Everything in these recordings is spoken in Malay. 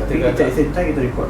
Tapi kita at the same time kita record.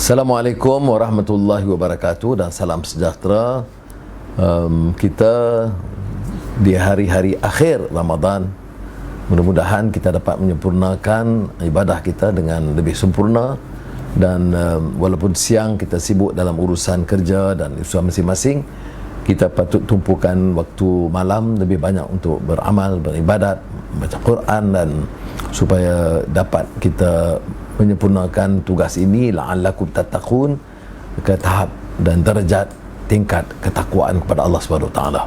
Assalamualaikum warahmatullahi wabarakatuh dan salam sejahtera. Kita di hari-hari akhir Ramadan, mudah-mudahan kita dapat menyempurnakan ibadah kita dengan lebih sempurna. Dan walaupun siang kita sibuk dalam urusan kerja dan urusan masing-masing, kita patut tumpukan waktu malam lebih banyak untuk beramal, beribadat, baca Quran, dan supaya dapat kita menyempurnakan tugas ini la'allakum tattaqun ke tahap dan darjat tingkat ketakwaan kepada Allah Subhanahu Wa Taala.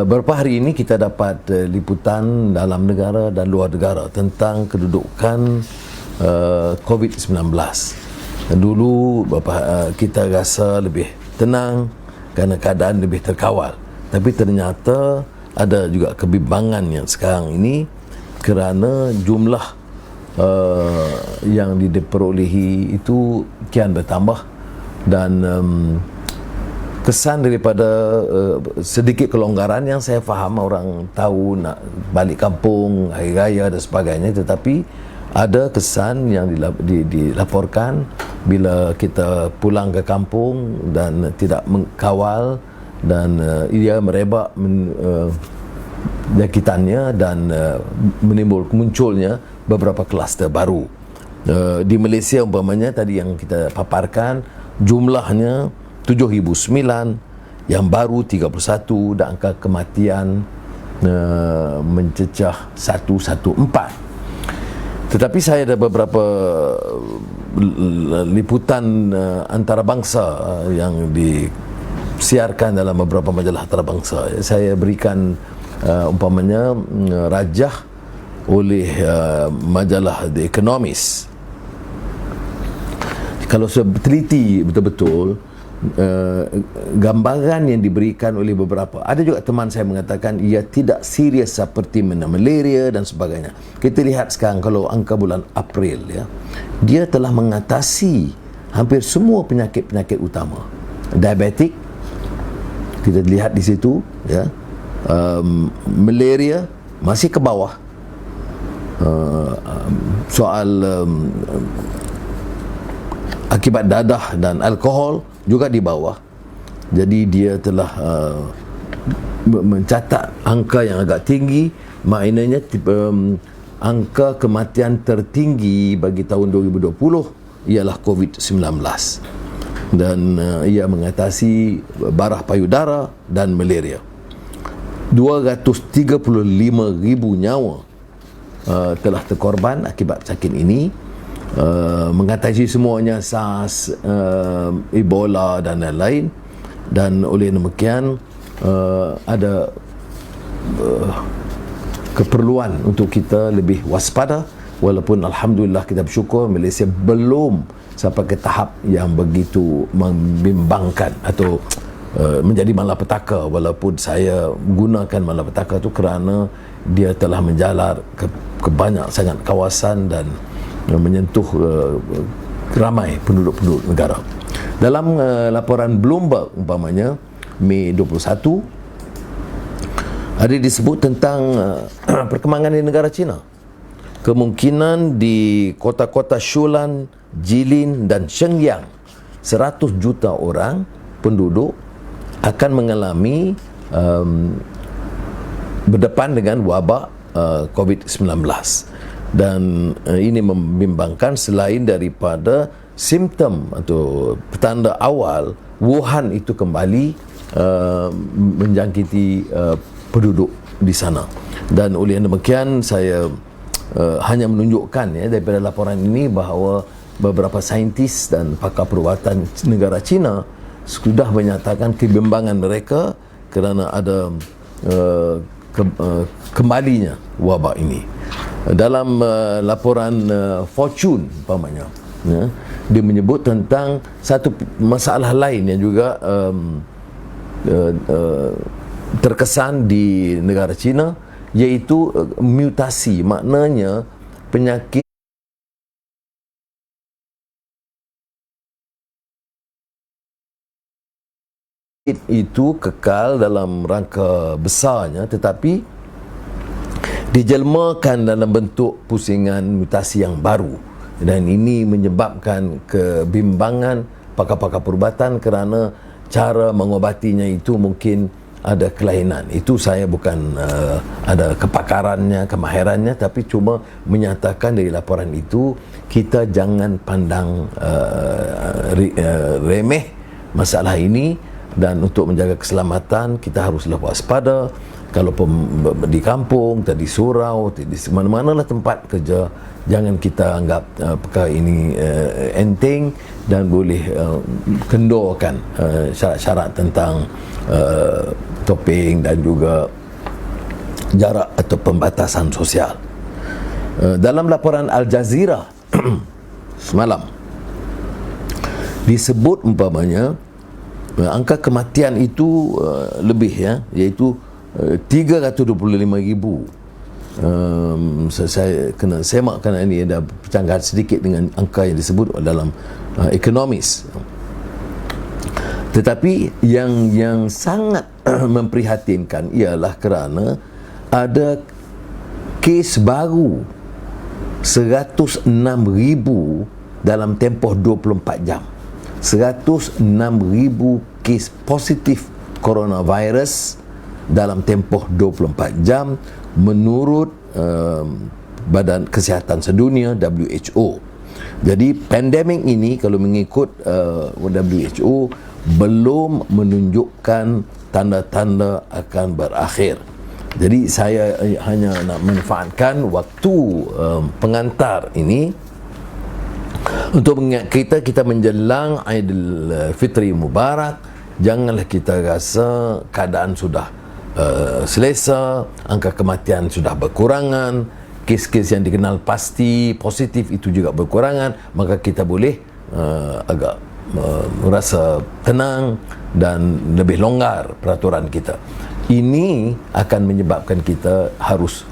Beberapa hari ini kita dapat liputan dalam negara dan luar negara tentang kedudukan COVID-19. Dulu kita rasa lebih tenang kerana keadaan lebih terkawal, tapi ternyata ada juga kebimbangan yang sekarang ini kerana jumlah yang diperolehi itu kian bertambah, dan kesan daripada sedikit kelonggaran yang saya faham, orang tahu nak balik kampung, hari raya dan sebagainya, tetapi ada kesan yang dilaporkan bila kita pulang ke kampung dan tidak mengkawal, dan ia merebak jangkitannya dan munculnya beberapa kluster baru. Di Malaysia umpamanya tadi yang kita paparkan, jumlahnya 7,009, yang baru 31, dan angka kematian mencecah 114. Tetapi saya ada beberapa liputan antarabangsa yang disiarkan dalam beberapa majalah antarabangsa. Saya berikan umpamanya rajah oleh majalah The Economist. Kalau saya teliti betul-betul gambaran yang diberikan oleh beberapa, ada juga teman saya mengatakan ia tidak serius seperti malaria dan sebagainya. Kita lihat sekarang kalau angka bulan April, ya, dia telah mengatasi hampir semua penyakit-penyakit utama. Diabetik kita lihat di situ, ya. Malaria masih ke bawah. Soal akibat dadah dan alkohol juga di bawah. Jadi dia telah mencatat angka yang agak tinggi. Maknanya angka kematian tertinggi bagi tahun 2020 ialah COVID-19, dan ia mengatasi barah payudara dan malaria. 235,000 nyawa telah terkorban akibat sakit ini, mengatasi semuanya SARS, Ebola dan lain-lain. Dan oleh demikian ada keperluan untuk kita lebih waspada, walaupun alhamdulillah kita bersyukur Malaysia belum sampai ke tahap yang begitu membimbangkan atau menjadi malapetaka, walaupun saya gunakan malapetaka itu kerana dia telah menjalar ke banyak sangat kawasan dan menyentuh ramai penduduk-penduduk negara. Dalam laporan Bloomberg umpamanya, Mei 21 ada disebut tentang perkembangan di negara China. Kemungkinan di kota-kota Shulan, Jilin dan Shenyang 100 juta orang penduduk akan mengalami berdepan dengan wabak COVID-19. Dan ini membimbangkan, selain daripada simptom atau petanda awal, Wuhan itu kembali menjangkiti penduduk di sana. Dan oleh demikian saya hanya menunjukkan daripada laporan ini bahawa beberapa saintis dan pakar perubatan negara China sudah menyatakan kebimbangan mereka kerana ada kembalinya wabak ini. Dalam laporan Fortune umpamanya, dia menyebut tentang satu masalah lain yang juga terkesan di negara China, iaitu mutasi. Maknanya penyakit itu kekal dalam rangka besarnya, tetapi dijelmakan dalam bentuk pusingan mutasi yang baru. Dan ini menyebabkan kebimbangan pakar-pakar perubatan kerana cara mengobatinya itu mungkin ada kelainan. Itu saya bukan ada kepakarannya, kemahirannya, tapi cuma menyatakan dari laporan itu kita jangan pandang remeh masalah ini, dan untuk menjaga keselamatan kita haruslah waspada. Kalau di kampung, di surau, di mana-manalah tempat kerja, jangan kita anggap perkara ini enteng dan boleh kendorkan syarat-syarat tentang topeng dan juga jarak atau pembatasan sosial. Dalam laporan Al Jazeera semalam disebut umpamanya angka kematian itu lebih, iaitu 325,000. Saya kena semak kerana ini ada percanggahan sedikit dengan angka yang disebut dalam Economist. Tetapi yang sangat memprihatinkan ialah kerana ada kes baru 106,000 dalam tempoh 24 jam. 106,000 kes positif coronavirus dalam tempoh 24 jam menurut Badan Kesihatan Sedunia, WHO. Jadi pandemik ini kalau mengikut WHO belum menunjukkan tanda-tanda akan berakhir. Jadi saya hanya nak manfaatkan waktu pengantar ini untuk mengingat kita menjelang Aidilfitri Mubarak. Janganlah kita rasa keadaan sudah selesa, angka kematian sudah berkurangan, kes-kes yang dikenal pasti positif itu juga berkurangan, maka kita boleh agak merasa tenang dan lebih longgar peraturan kita. Ini akan menyebabkan kita harus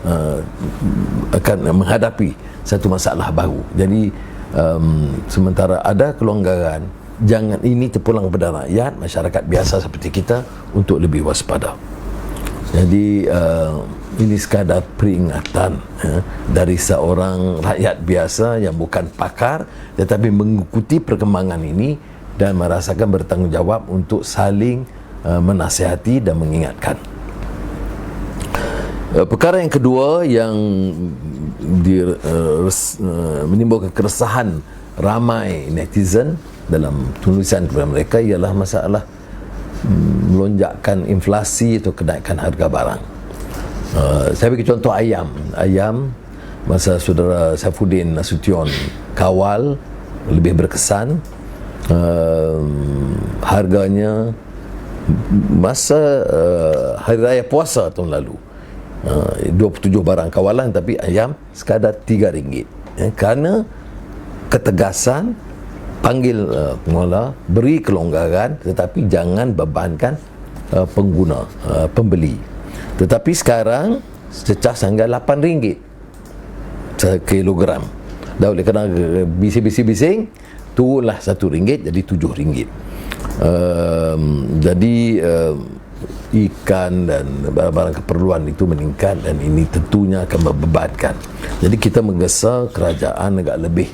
akan menghadapi satu masalah baru. Jadi sementara ada kelonggaran, jangan ini terpulang pada rakyat, masyarakat biasa seperti kita untuk lebih waspada. Jadi ini sekadar peringatan dari seorang rakyat biasa yang bukan pakar tetapi mengikuti perkembangan ini dan merasakan bertanggungjawab untuk saling menasihati dan mengingatkan. Perkara yang kedua yang menimbulkan keresahan ramai netizen dalam tulisan kepada mereka ialah masalah melonjakkan inflasi atau kenaikan harga barang. Saya bagi contoh ayam. Masa saudara Saifuddin Nasution kawal lebih berkesan, harganya masa hari raya puasa tahun lalu 27 barang kawalan, tapi ayam sekadar RM3, kerana ketegasan panggil pengelola, beri kelonggaran tetapi jangan bebankan pengguna, pembeli. Tetapi sekarang cecah sehingga RM8 sekilogram. Dan oleh kerana bising-bising turunlah RM1 jadi RM7. Jadi ikan dan barang-barang keperluan itu meningkat, dan ini tentunya akan membebankan. Jadi kita menggesa kerajaan agak lebih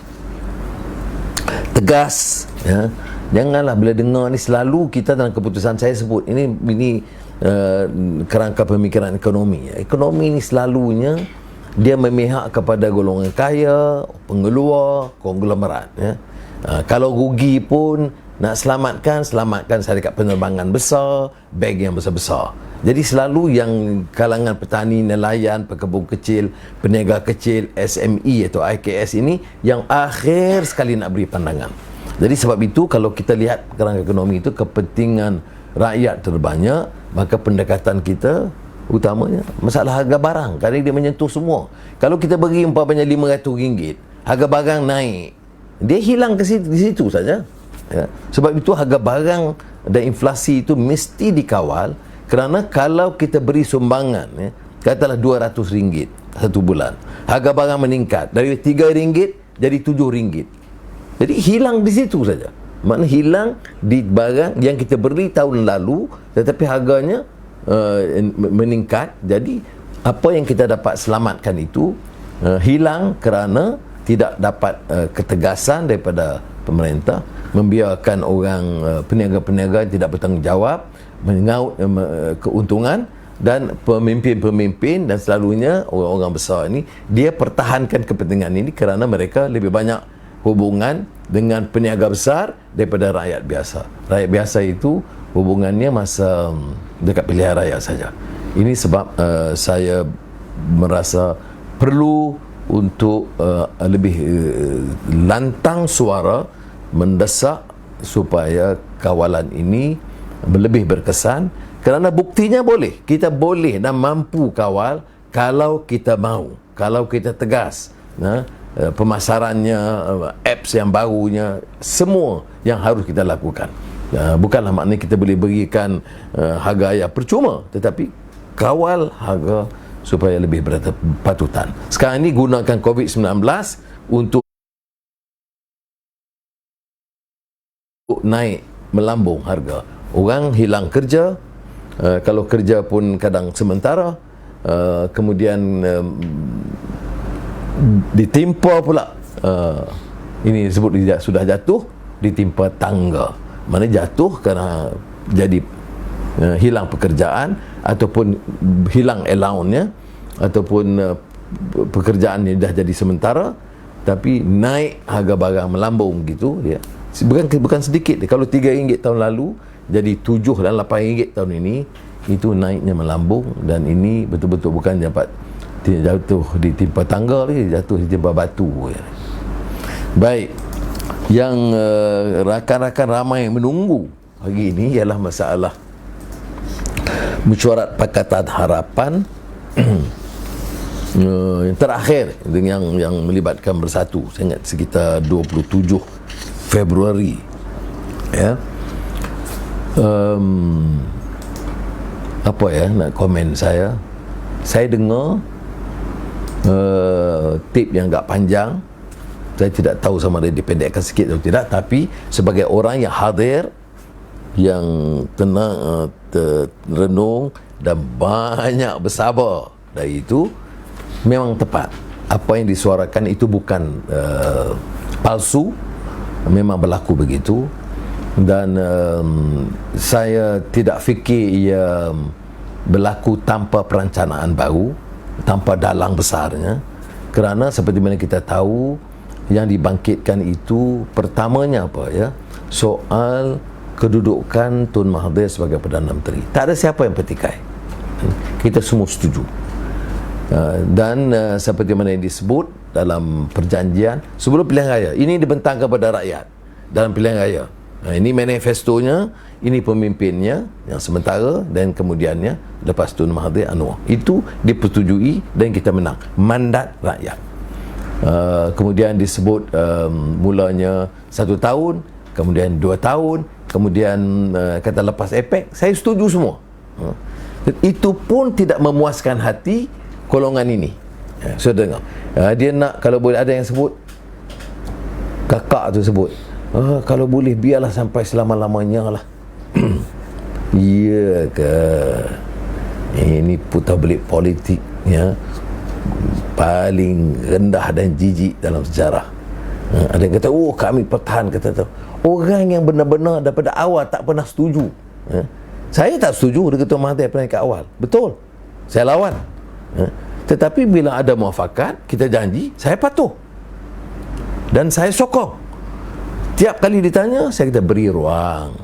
tegas, ya. Janganlah bila dengar ni, selalu kita dalam keputusan saya sebut ini kerangka pemikiran ekonomi. Ekonomi ni selalunya dia memihak kepada golongan kaya, pengeluar, konglomerat, ya. Kalau rugi pun nak selamatkan syarikat penerbangan besar, bank yang besar-besar. Jadi selalu yang kalangan petani, nelayan, pekebun kecil, peniaga kecil, SME atau IKS ini yang akhir sekali nak beri pandangan. Jadi sebab itu kalau kita lihat kerangka ekonomi itu kepentingan rakyat terbanyak, maka pendekatan kita utamanya masalah harga barang, kerana dia menyentuh semua. Kalau kita beri umpamanya RM500, harga barang naik, dia hilang di situ saja. Ya. Sebab itu harga barang dan inflasi itu mesti dikawal, kerana kalau kita beri sumbangan, ya, katalah RM200 satu bulan, harga barang meningkat dari RM3 jadi RM7, jadi hilang di situ saja. Maknanya hilang di barang yang kita beri tahun lalu, tetapi harganya meningkat. Jadi apa yang kita dapat selamatkan itu hilang kerana tidak dapat ketegasan daripada pemerintah, membiarkan orang peniaga-peniaga tidak bertanggungjawab, mengaut keuntungan, dan pemimpin-pemimpin dan selalunya orang-orang besar ini, dia pertahankan kepentingan ini kerana mereka lebih banyak hubungan dengan peniaga besar daripada rakyat biasa. Rakyat biasa itu hubungannya masa dekat pilihan raya saja. Ini sebab saya merasa perlu untuk lebih lantang suara mendesak supaya kawalan ini lebih berkesan, kerana buktinya boleh, kita boleh dan mampu kawal kalau kita mahu, kalau kita tegas. Pemasarannya, apps yang barunya, semua yang harus kita lakukan. Bukanlah maknanya kita boleh berikan harga yang percuma, tetapi kawal harga supaya lebih berpatutan. Sekarang ini gunakan COVID-19 untuk naik melambung harga. Orang hilang kerja, kalau kerja pun kadang sementara, kemudian ditimpa pula, ini disebut sudah jatuh, ditimpa tangga. Mana jatuh kerana jadi hilang pekerjaan, ataupun hilang allowance-nya, ataupun pekerjaannya dah jadi sementara, tapi naik harga barang melambung gitu, ya. Bukan sedikit. Kalau RM3 tahun lalu jadi RM7 dan RM8 tahun ini, itu naiknya melambung. Dan ini betul-betul bukan dapat jatuh ditimpa tangga lagi, jatuh ditimpa batu, ya. Baik, yang rakan-rakan ramai menunggu hari ini ialah masalah mesyuarat Pakatan Harapan yang terakhir yang melibatkan Bersatu. Saya ingat sekitar 27 Februari, ya. Apa ya nak komen saya dengar tip yang agak panjang. Saya tidak tahu sama ada dipendekkan sikit atau tidak, tapi sebagai orang yang hadir, yang tenang, renung dan banyak bersabar dari itu, memang tepat. Apa yang disuarakan itu bukan palsu, memang berlaku begitu. Dan saya tidak fikir ia berlaku tanpa perencanaan baru, tanpa dalang besarnya. Kerana seperti mana kita tahu, yang dibangkitkan itu pertamanya apa, ya, soal kedudukan Tun Mahathir sebagai Perdana Menteri. Tak ada siapa yang petikai, kita semua setuju. Dan seperti mana yang disebut dalam perjanjian sebelum pilihan raya, ini dibentang kepada rakyat dalam pilihan raya. Ini manifestonya, ini pemimpinnya yang sementara, dan kemudiannya lepas Tun Mahathir Anwar. Itu dipersetujui dan kita menang, mandat rakyat. Kemudian disebut mulanya 1 tahun, kemudian 2 tahun, kemudian kata lepas APEC. Saya setuju semua. Itu pun tidak memuaskan hati golongan ini. Saya dengar dia nak, kalau boleh ada yang sebut kakak tu sebut Kalau boleh biarlah sampai selama-lamanya lah. Ya ke? Ini putar belik politik ya, paling rendah dan jijik dalam sejarah. Ada yang kata, oh kami pertahan, kata tu. Orang yang benar-benar daripada awal tak pernah setuju. Saya tak setuju dengan Tuan Mahathir peringkat awal. Betul, saya lawan. Tetapi bila ada muafakat, kita janji, saya patuh. Dan saya sokong. Tiap kali ditanya, saya kata beri ruang.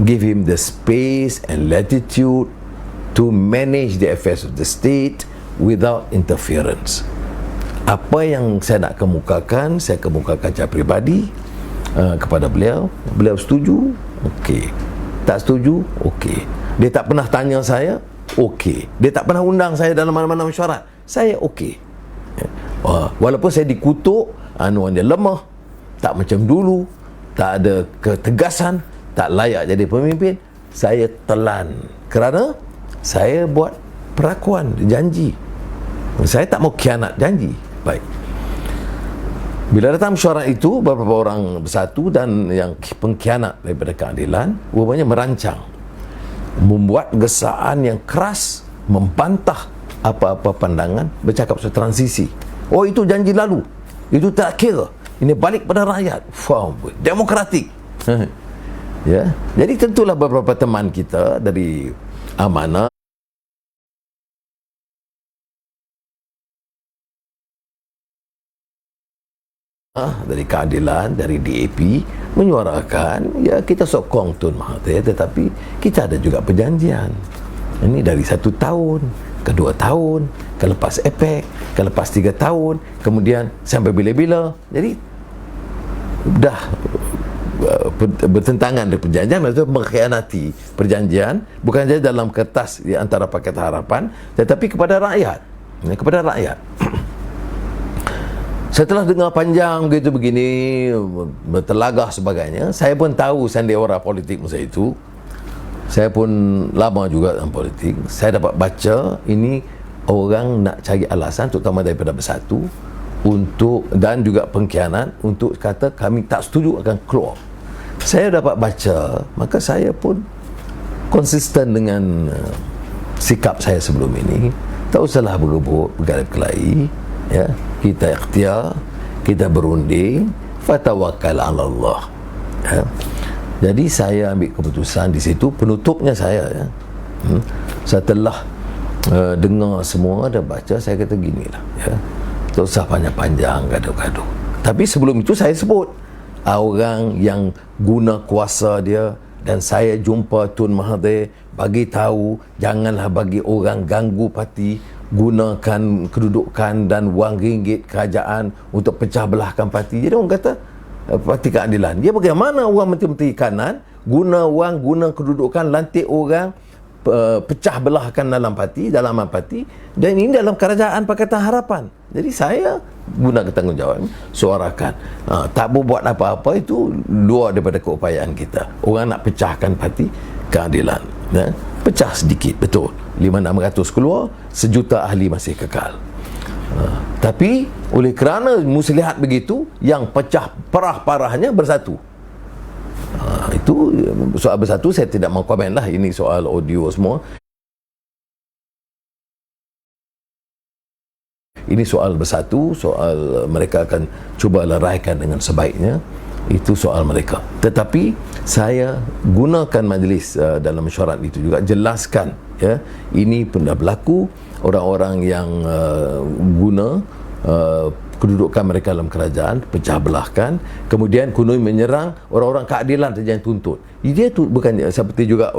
Give him the space and latitude to manage the affairs of the state without interference. Apa yang saya nak kemukakan, saya kemukakan secara peribadi kepada beliau. Beliau setuju, okey. Tak setuju, okey. Dia tak pernah tanya saya, okey. Dia tak pernah undang saya dalam mana-mana mesyuarat, saya okey. Walaupun saya dikutuk, anuan dia lemah, tak macam dulu, tak ada ketegasan, tak layak jadi pemimpin, saya telan kerana saya buat perakuan, janji. Saya tak mau khianat janji. Baik. Bila datang mesyuarat itu, beberapa orang bersatu dan yang pengkhianat daripada keadilan rupanya merancang membuat gesaan yang keras, membantah apa-apa pandangan, bercakap soal transisi. Oh, itu janji lalu, itu tak kira, ini balik pada rakyat. Wow, demokratik. Ya, jadi tentulah beberapa teman kita dari Amanah, dari keadilan, dari DAP menyuarakan, ya kita sokong Tun Mahathir, tetapi kita ada juga perjanjian. Ini dari 1 tahun ke 2 tahun, ke lepas APEC, ke lepas 3 tahun, kemudian sampai bila-bila. Jadi dah bertentangan dengan perjanjian, maksudnya mengkhianati perjanjian, bukan saja dalam kertas di antara Pakatan Harapan, tetapi kepada rakyat. Kepada rakyat. Setelah dengar panjang begitu begini, bertelagah sebagainya, saya pun tahu sandiwara politik masa itu. Saya pun lama juga dalam politik. Saya dapat baca ini orang nak cari alasan, terutama daripada Bersatu, untuk, dan juga pengkhianat, untuk kata kami tak setuju akan keluar. Saya dapat baca, maka saya pun konsisten dengan sikap saya sebelum ini. Tak usahlah berebut, berkelahi, ya. Kita ikhtiar, kita berunding, fatawakkal ala Allah. Ya. Jadi saya ambil keputusan di situ, penutupnya saya, ya. Setelah dengar semua dan baca, saya kata ginilah, ya. Tak usah panjang-panjang gaduh-gaduh. Tapi sebelum itu saya sebut orang yang guna kuasa dia, dan saya jumpa Tun Mahathir bagi tahu janganlah bagi orang ganggu parti, gunakan kedudukan dan wang ringgit kerajaan untuk pecah belahkan parti. Jadi orang kata Parti Keadilan, dia bagaimana orang menteri-menteri kanan guna wang, guna kedudukan, lantik orang, pecah belahkan dalam parti, dalaman parti, dan ini dalam kerajaan Pakatan Harapan. Jadi saya guna tanggungjawab, suarakan, tak berbuat apa-apa, itu luar daripada keupayaan kita. Orang nak pecahkan Parti Keadilan, ya? Pecah sedikit, betul, 500-600 keluar, 1 juta ahli masih kekal. Tapi oleh kerana muslihat begitu, yang pecah parah-parahnya Bersatu. Itu soal Bersatu saya tidak mau komen lah, ini soal audio semua. Ini soal Bersatu, soal mereka akan cuba leraikan dengan sebaiknya, itu soal mereka. Tetapi saya gunakan majlis dalam mesyuarat itu juga, jelaskan, ya, ini pun dah berlaku. Orang-orang yang guna kedudukan mereka dalam kerajaan, pecah belahkan, kemudian kononnya menyerang orang-orang keadilan saja yang tuntut. Dia tu bukan seperti juga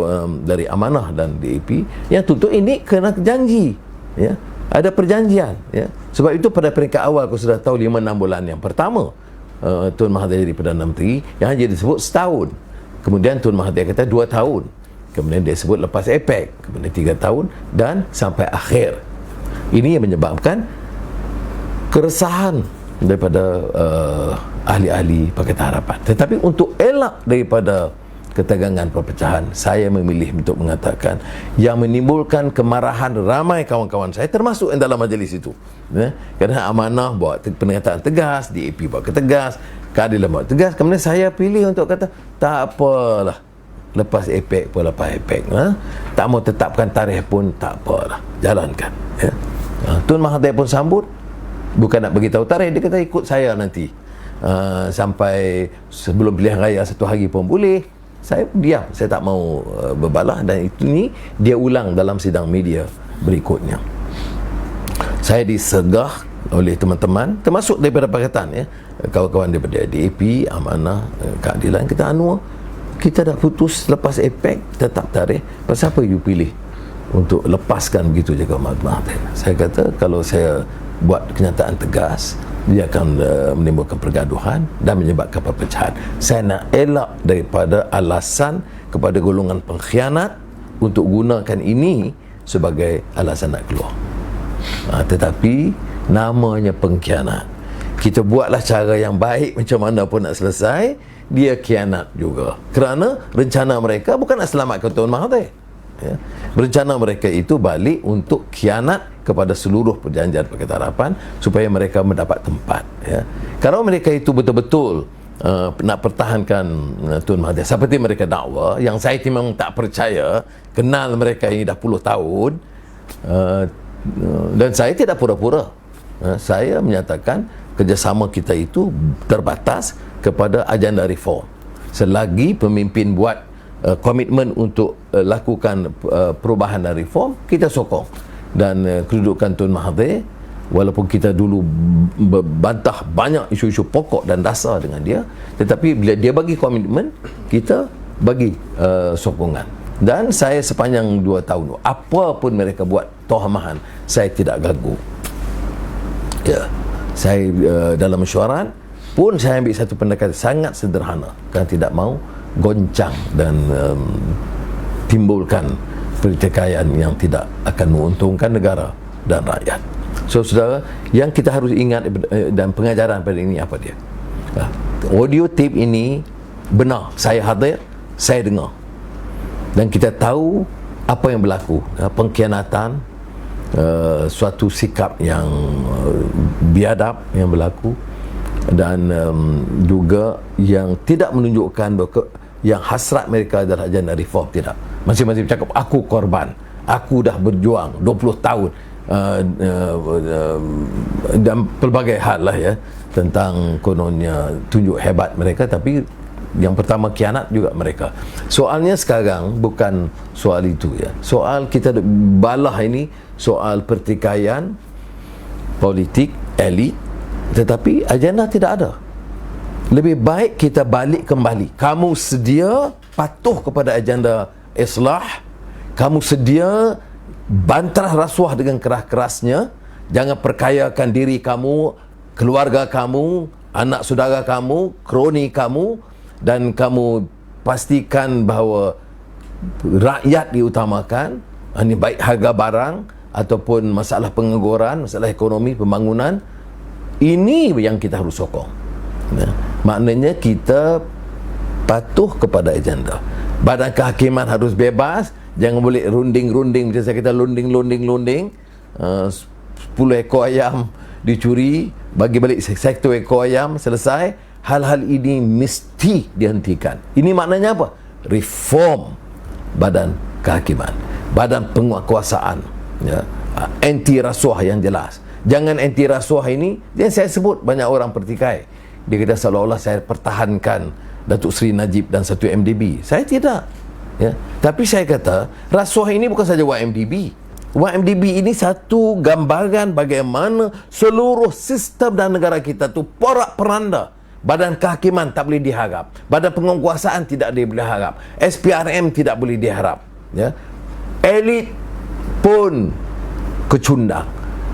dari Amanah dan DAP yang tuntut ini kerana janji, ya, ada perjanjian, ya. Sebab itu pada peringkat awal aku sudah tahu 5-6 bulan yang pertama Tun Mahathir jadi Perdana Menteri, yang hanya disebut setahun. Kemudian Tun Mahathir kata 2 tahun. Kemudian dia sebut lepas APEC, kemudian 3 tahun, dan sampai akhir. Ini yang menyebabkan keresahan daripada ahli-ahli Pakatan Harapan. Tetapi untuk elak daripada ketegangan perpecahan, saya memilih untuk mengatakan yang menimbulkan kemarahan ramai kawan-kawan saya, termasuk yang dalam majlis itu, ya? Kerana Amanah buat pernyataan tegas, DAP buat ketegas, keadilan buat tegas. Kemudian saya pilih untuk kata tak apalah, lepas APEC pun lepas APEC, tak mau tetapkan tarikh pun tak apalah, jalankan, ya. Tun Mahathir pun sambut, bukan nak beritahu tarikh, dia kata ikut saya nanti sampai sebelum pilihan raya 1 hari pun boleh. Saya diam, saya tak mau berbalah, dan ini dia ulang dalam sidang media berikutnya. Saya disegah oleh teman-teman, termasuk daripada Pakatan, ya, kawan-kawan daripada DAP, Amanah, Keadilan, kita kita dah putus lepas APEC tetap tarikh, pasal apa you pilih untuk lepaskan begitu je Mahathir? Saya kata kalau saya buat kenyataan tegas, dia akan menimbulkan pergaduhan dan menyebabkan perpecahan. Saya nak elak daripada alasan kepada golongan pengkhianat untuk gunakan ini sebagai alasan nak keluar. Tetapi namanya pengkhianat, kita buatlah cara yang baik macam mana pun nak selesai, dia khianat juga, kerana rencana mereka bukan nak selamatkan Tuan Mahathir, ya. Rencana mereka itu balik untuk khianat kepada seluruh perjanjian Pakatan Harapan supaya mereka mendapat tempat, ya. Kalau mereka itu betul-betul nak pertahankan Tun Mahathir seperti mereka dakwa, yang saya memang tak percaya, kenal mereka ini dah puluh tahun, dan saya tidak pura-pura. Saya menyatakan kerjasama kita itu terbatas kepada agenda reform. Selagi pemimpin buat komitmen untuk lakukan perubahan dan reform, kita sokong. Dan kedudukan Tun Mahathir, walaupun kita dulu bantah banyak isu-isu pokok dan dasar dengan dia, tetapi bila dia bagi komitmen, kita bagi sokongan. Dan saya sepanjang 2 tahun, apa pun mereka buat tohamahan, saya tidak gagu, ya. Saya dalam mesyuarat pun saya ambil satu pendekatan sangat sederhana, kerana tidak mau goncang dan timbulkan pertikaian yang tidak akan menguntungkan negara dan rakyat. So saudara, yang kita harus ingat dan pengajaran pada ini apa dia? Audio tape ini benar, saya hadir, saya dengar, dan kita tahu apa yang berlaku, pengkhianatan, suatu sikap yang biadab yang berlaku, dan juga yang tidak menunjukkan bahawa yang hasrat mereka adalah agenda reform. Tidak, masing-masing cakap aku korban, aku dah berjuang 20 tahun, dan pelbagai hal lah, ya, tentang kononnya tunjuk hebat mereka, tapi yang pertama khianat juga mereka. Soalnya sekarang bukan soal itu, ya. Soal kita balah ini soal pertikaian politik elit, tetapi agenda tidak ada. Lebih baik kita balik kembali. Kamu sedia patuh kepada agenda islah, kamu sedia bantah rasuah dengan keras-kerasnya, jangan perkayakan diri kamu, keluarga kamu, anak saudara kamu, kroni kamu, dan kamu pastikan bahawa rakyat diutamakan. Ini baik harga barang ataupun masalah pengangguran, masalah ekonomi, pembangunan, ini yang kita harus sokong, ya. Maknanya kita patuh kepada agenda. Badan kehakiman harus bebas, jangan boleh runding-runding macam saya kata, lunding 10 ekor ayam dicuri, bagi balik 1 ekor ayam, selesai. Hal-hal ini mesti dihentikan. Ini maknanya apa? Reform badan kehakiman, badan penguasaan, ya. Anti rasuah yang jelas. Jangan anti rasuah ini, yang saya sebut banyak orang pertikai. Dia kata seolah-olah saya pertahankan Datuk Seri Najib dan 1 MDB. Saya tidak, ya. Tapi saya kata rasuah ini bukan saja YMDB. YMDB ini satu gambaran bagaimana seluruh sistem dan negara kita tu porak-peranda. Badan kehakiman tak boleh diharap, badan penguasaan tidak boleh diharap, SPRM tidak boleh diharap, ya. Elit pun kecundang,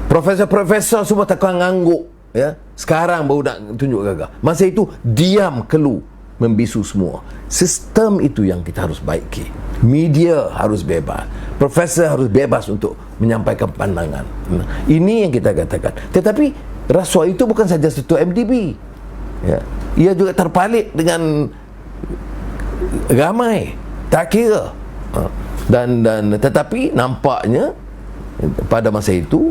profesor-profesor semua takkan ngangguk, ya. Sekarang baru nak tunjuk gagah. Masa itu diam kelu, membisu semua. Sistem itu yang kita harus baiki. Media harus bebas, profesor harus bebas untuk menyampaikan pandangan. Ini yang kita katakan. Tetapi rasuah itu bukan saja satu MDB, ya. Ia juga terpalit dengan ramai, tak kira. Dan tetapi nampaknya pada masa itu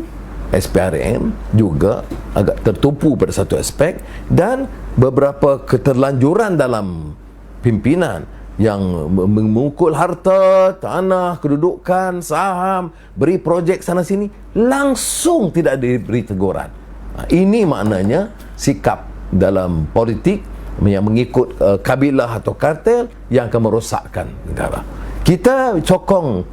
SPRM juga agak tertumpu pada satu aspek, dan beberapa keterlanjuran dalam pimpinan yang memukul harta, tanah, kedudukan, saham, beri projek sana sini, langsung tidak diberi teguran. Ini maknanya sikap dalam politik yang mengikut kabilah atau kartel yang akan merosakkan negara. Kita sokong